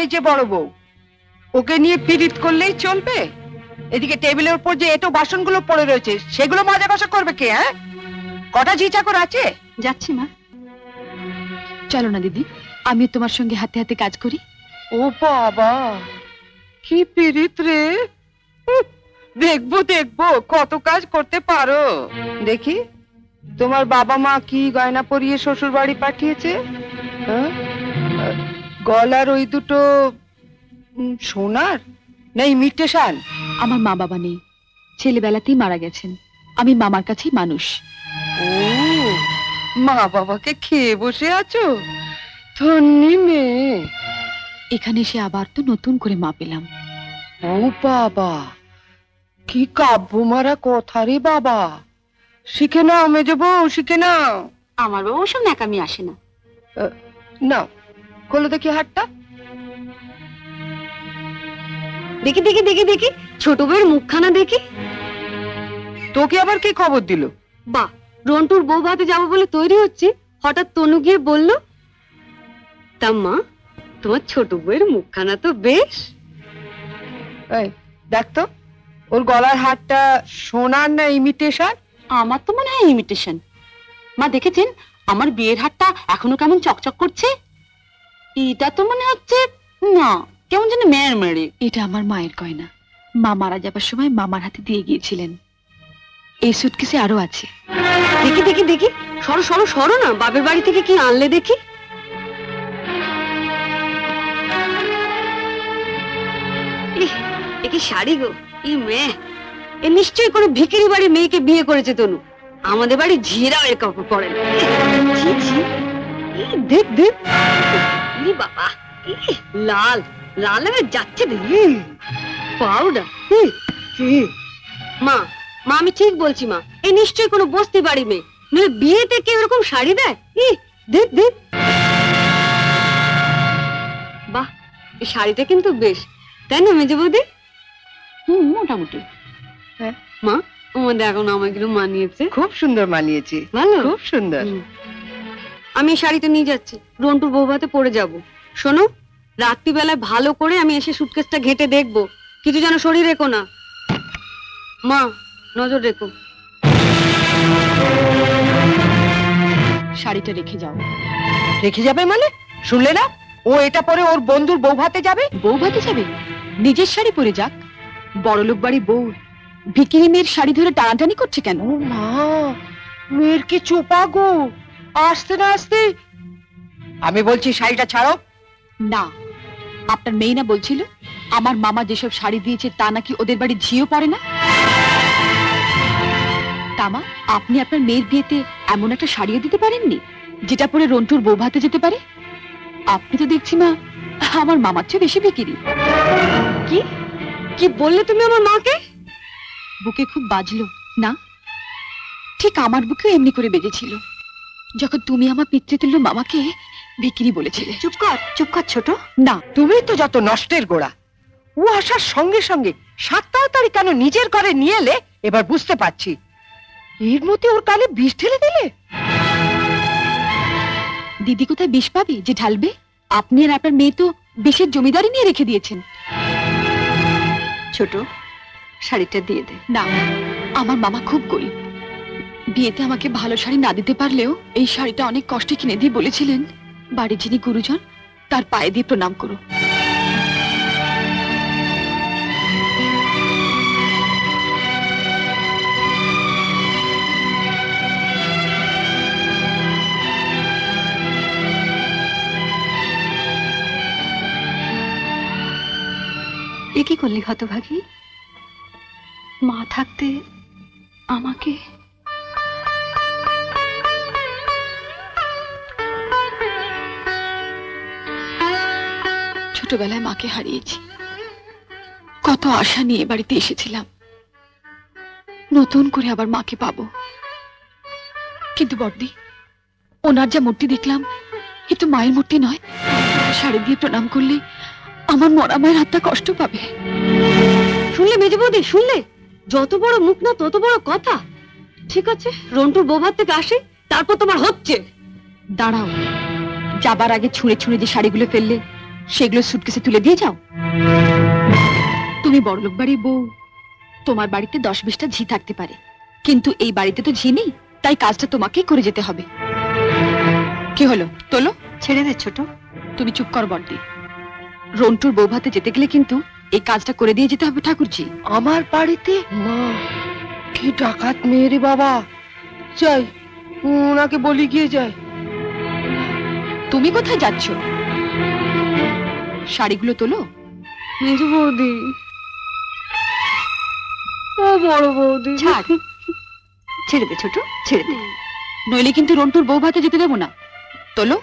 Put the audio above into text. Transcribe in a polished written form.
এই যে বড় বউ, ওকে নিয়ে পিরিত করলেই চলবে? এদিকে টেবিলের উপর যে এটো বাসনগুলো পড়ে রয়েছে সেগুলো মাজা কষা করবে কে? হ্যাঁ, কটা ঝি চাকর আছে? যাচ্ছি মা। চলো না দিদি, আমিও তোমার সঙ্গে হাতে হাতে কাজ করি। ও বাবা, কি পিরিত রে! দেখবো দেখবো কত কাজ করতে পারো। দেখি তোমার বাবা মা কি গয়না পরিয়ে শ্বশুর বাড়ি পাঠিয়েছে। হ্যাঁ? গলার ওই দুটো সোনার না ইমিটেশন? আমার মা বাবা নেই, ছেলেবেলাতেই মারা গেছেন। আমি মামার কাছেই মানুষ। ও, মা বাবাকে খেয়ে বসে আছো? ধন্যি মেয়ে। এখানে এসে আবার তো নতুন করে মা পেলাম। ও বাবা, কি কাব্য মারা কথা রে বাবা! শিখে নাও মেজো বউ, শিখে নাও। আমার বাবা ওসব ন্যাকামি আসে না। নাও, খোলো দেখি হাতটা। দেখি দেখি দেখি দেখি, ছোট বউয়ের মুখখানা দেখি। তোকে আবার কি খবর দিল? বাহ, রন্টুর বউ ভাতে যাবো বলে তৈরি হচ্ছে, হঠাৎ তনু গিয়ে বলল, তা মা তোমার ছোট বউয়ের মুখখানা তো বেশ। এই দেখ তো, ওর গলার হারটা সোনার না ইমিটেশন? আমার তো মনে হয় ইমিটেশন। মা দেখেছেন আমার বিয়ের হারটা এখনো কেমন চকচক করছে? এটা তো মনে হচ্ছে না, কেমন যেন মেয়ের মেরে। এটা আমার মায়ের গয়না, মা মারা যাবার সময় মামার হাতে দিয়ে গিয়েছিলেন। এই সুটকেসে আরো আছে। দেখি দেখি দেখি, সরো সরো সরো না, বাপের বাড়ি থেকে কি আনলে দেখি। এ কি শাড়ি গো! ই মেয়ে, এ নিশ্চয়ই কোনো ভিখারি বাড়ির মেয়েকে বিয়ে করেছে তনু। আমাদের বাড়ি ঝিরাও এর কাপড় পরে না। ছি, ছি। দেখ দেখ, বাবা, লাল লাল হয়ে যাচ্ছে দেখি। পাউডার। মা মা আমি ঠিক বলছি মা, এই নিশ্চয়ই কোনো বস্তি বাড়ি মেয়ে, নইলে বিয়েতে কেউ এরকম শাড়ি দেয়? দেখ দেখ, বাহ, এই শাড়িটা কিন্তু বেশ, তাই না মেজে বৌদি? মোটামুটি। হ্যাঁ মা, আমাদের এখন আমাকে মানিয়েছে। খুব সুন্দর মানিয়েছে, ভালো, খুব সুন্দর। আমি এই শাড়িটা নিয়ে যাচ্ছি, রন্টুর বউ ভাতে পরে যাব। শোনো, রাত্রিবেলায় ভালো করে আমি এসে সুটকেসটা ঘেটে দেখবো, কিছু যেন শরীর রেখো না। মা নজর রেখো। শাড়িটা রেখে যাও। রেখে যাবে মানে? শুনলে না, ও এটা পরে ওর বন্ধুর বউ ভাতে যাবে। বউ ভাতে যাবে? নিজের শাড়ি পরে যাক। বড়লোক বাড়ি বউ ভিকিরি মেয়ের শাড়ি ধরে টানাটানি করছে কেন? ও মা, মেয়ের কি চোপা গো! আসতে না আসতে। আমি বলছি শাড়িটা ছাড়ো। না, আপনার মেয়ে না বলছিল আমার মামা যেসব শাড়ি দিয়েছে তা নাকি ওদের বাড়ি ঝিও পড়ে না? তামা, আপনি আপনার মেয়ের বিয়েতে এমন একটা শাড়িও দিতে পারেননি যেটা পরে রন্টুর বউ ভাতে যেতে পারে? আপনি তো দেখছি মা আমার মামার চেয়ে বেশি বিকিরি। কি কি বললে তুমি আমার মাকে? বুকে খুব বাজলো না? ঠিক আমার বুকেও এমনি করে বেজেছিল যখন তুমি আমার পিতৃতুল্য মামাকে বিক্রি বলেছিলে। চুপ কর ছোট। না, তুমি তো যত নষ্টের গোড়া। ও আসার সঙ্গে সঙ্গে 7 তাড়াতাড়ি কেন নিজের ঘরে নিয়ে এলে এবার বুঝতে পারছি। এর মধ্যে ওর কালে বিষ ঢেলে দিলে। দিদি কোথায় বিষ পাবে যে ঢালবে? আপনি আর আপনার মেয়ে তো বিষের জমিদারি নিয়ে রেখে দিয়েছেন। ছোট, শাড়িটা দিয়ে দে। না, আমার মামা খুব গরিব, বিয়েতে আমাকে ভালো শাড়ি না দিতে পারলেও এই শাড়িটা অনেক কষ্টে কিনে দিয়ে বলেছিলেন বাড়ি যিনি গুরুজন তার পায়ে দিয়ে প্রণাম করো। এ কি করলি হতভাগী? মা থাকতে আমাকে ছোটবেলায় মাকে হারিয়েছি, কত আশা নিয়ে বাড়িতে এসেছিলাম, নতুন করে আবার মাকে পাবো। কিন্তু বড়দি, ওনার যা মূর্তি দেখলাম এ তো মায়ের মূর্তি নয়। শাড়ি দিয়ে প্রণাম করলে আমার মরা মায়ের হাতটা কষ্ট পাবে। শুনলে মেজে বৌদি, শুনলে? যত বড় মুখ না তত বড় কথা। ঠিক আছে, রন্টুর বৌভাত থেকে আসে, তারপর তোমার হচ্ছে। দাঁড়াও, যাবার আগে ছুঁড়ে ছুঁড়ে যে শাড়িগুলো ফেললে সেগুলো সুটকেসে তুলে দিয়ে যাও। তুমি বড়লোক বাড়ির বউ, তোমার বাড়িতে 10-20টা ঝি থাকতে পারে, কিন্তু এই বাড়িতে তো ঝি নেই, তাই কাজটা তোমাকেই করে যেতে হবে। কি হলো, তোলো। ছেড়ে দে ছোট। তুমি চুপ কর বড়দি। রন্টুর বউ ভাতে যেতে গেলে কিন্তু এই কাজটা করে দিয়ে যেতে হবে ঠাকুরজি। আমার বাড়িতে? মা, কি ডাকাত মেয়ে রে বাবা। যাই, ওনাকে বলি গিয়ে যায়। তুমি কোথায় যাচ্ছ? শাড়িগুলো তোলো। মেজো বৌদি, ও বড় বৌদি, ছাড়। ছেড়ে দে ছোট, ছেড়ে দে, নইলে কিন্তু রন্টুর বউ ভাতে যেতে দেবো না। তোলো।